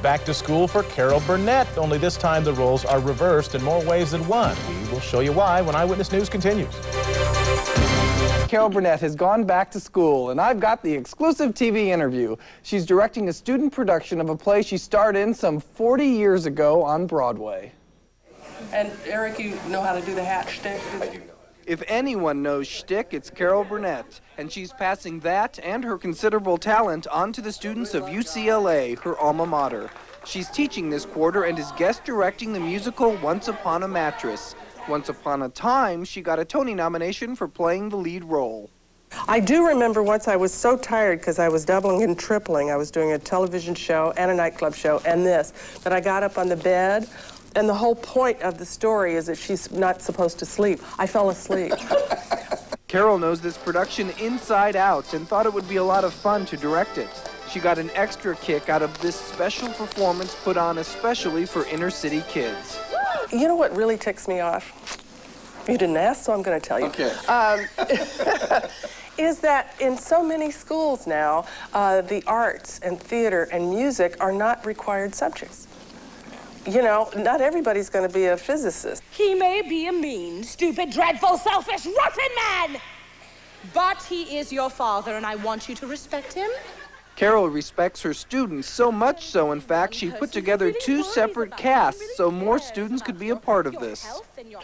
back to school for Carol Burnett, only this time the roles are reversed in more ways than one. We will show you why when Eyewitness News continues. Carol Burnett has gone back to school, and I've got the exclusive TV interview. She's directing a student production of a play she starred in some 40 years ago on Broadway. And Eric, you know how to do the hat shtick? I do know. If anyone knows shtick, it's Carol Burnett, and she's passing that and her considerable talent on to the students of UCLA, her alma mater. She's teaching this quarter and is guest directing the musical Once Upon a Mattress. Once upon a time, she got a Tony nomination for playing the lead role. I do remember once I was so tired because I was doubling and tripling. I was doing a television show and a nightclub show and this, that I got up on the bed. And the whole point of the story is that she's not supposed to sleep. I fell asleep. Carol knows this production inside out and thought it would be a lot of fun to direct it. She got an extra kick out of this special performance put on especially for inner city kids. You know what really ticks me off? You didn't ask, so I'm going to tell you. Okay. Is that in so many schools now, the arts and theater and music are not required subjects. You know, not everybody's going to be a physicist. He may be a mean, stupid, dreadful, selfish, rotten man, but he is your father, and I want you to respect him. Carol respects her students so much so, in fact, she put together 2 separate casts so more students could be a part of this.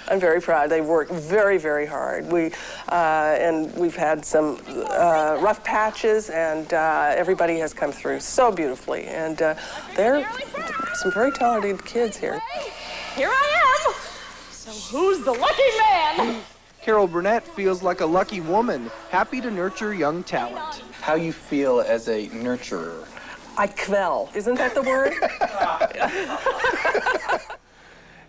I'm very proud. They worked very, very hard. And we've had some rough patches, and everybody has come through so beautifully. And there are some very talented kids here. Here I am. So who's the lucky man? Carol Burnett feels like a lucky woman, happy to nurture young talent. How you feel as a nurturer? I quell. Isn't that the word?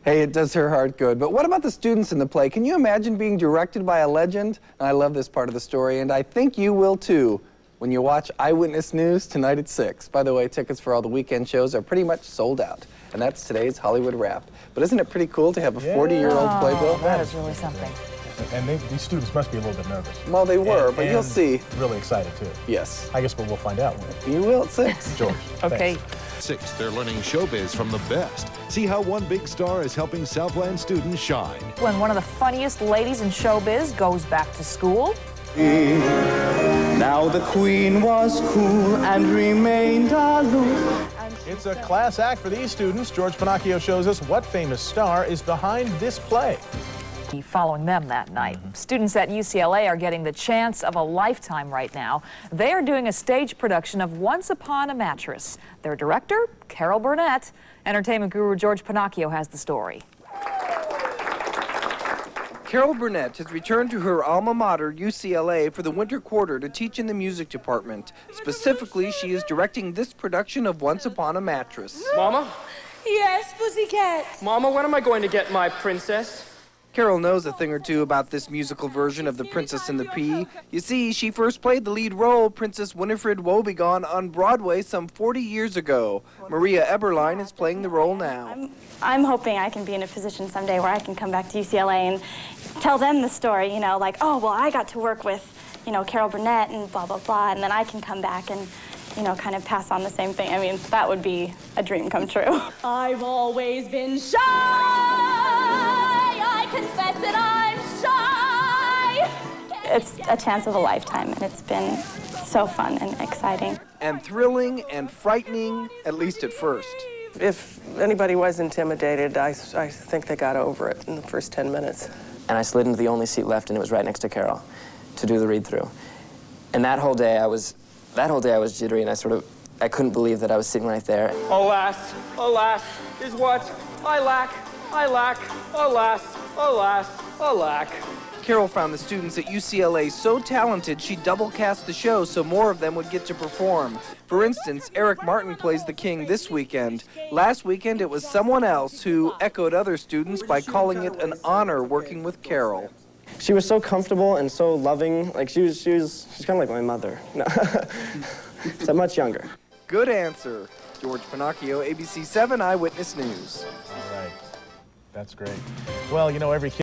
Hey, it does her heart good. But what about the students in the play? Can you imagine being directed by a legend? I love this part of the story, and I think you will too when you watch Eyewitness News tonight at 6. By the way, tickets for all the weekend shows are pretty much sold out. And that's today's Hollywood Wrap. But isn't it pretty cool to have a 40-year-old playbill? That is really something. And these students must be a little bit nervous. Well, they were, but you'll see. Really excited, too. Yes. I guess we'll find out. You will at 6. George, okay. Thanks. 6, they're learning showbiz from the best. See how one big star is helping Southland students shine. When one of the funniest ladies in showbiz goes back to school. Now the queen was cool and remained aloof. It's a class act for these students. George Pinocchio shows us what famous star is behind this play. Following them that night. Students at UCLA are getting the chance of a lifetime right now. They are doing a stage production of Once Upon a Mattress. Their director, Carol Burnett. Entertainment guru George Pinocchio has the story. Carol Burnett has returned to her alma mater, UCLA, for the winter quarter to teach in the music department. Specifically, she is directing this production of Once Upon a Mattress. Mama? Yes, pussycat. Mama, when am I going to get my princess? Carol knows a thing or two about this musical version of The Princess and the Pea. You see, she first played the lead role, Princess Winifred Woebegone, on Broadway some 40 years ago. Maria Eberlein is playing the role now. I'm hoping I can be in a position someday where I can come back to UCLA and tell them the story, you know, like, oh, well, I got to work with, you know, Carol Burnett and blah, blah, blah, and then I can come back and, you know, kind of pass on the same thing. I mean, that would be a dream come true. I've always been shy. I confess that I'm shy. It's a chance of a lifetime, and it's been so fun and exciting. And thrilling and frightening, at least at first. If anybody was intimidated, I think they got over it in the first 10 minutes. And I slid into the only seat left, and it was right next to Carol to do the read-through. And that whole day I was jittery, and I couldn't believe that I was sitting right there. Alas, alas, is what I lack, alas, alas, alack. Carol found the students at UCLA so talented she double-cast the show so more of them would get to perform. For instance, Eric Martin plays the king this weekend. Last weekend it was someone else who echoed other students by calling it an honor working with Carol. She was so comfortable and so loving. Like she's kind of like my mother. No. So much younger. Good answer. George Pinocchio, ABC 7 Eyewitness News. All right. That's great. Well, you know, every kid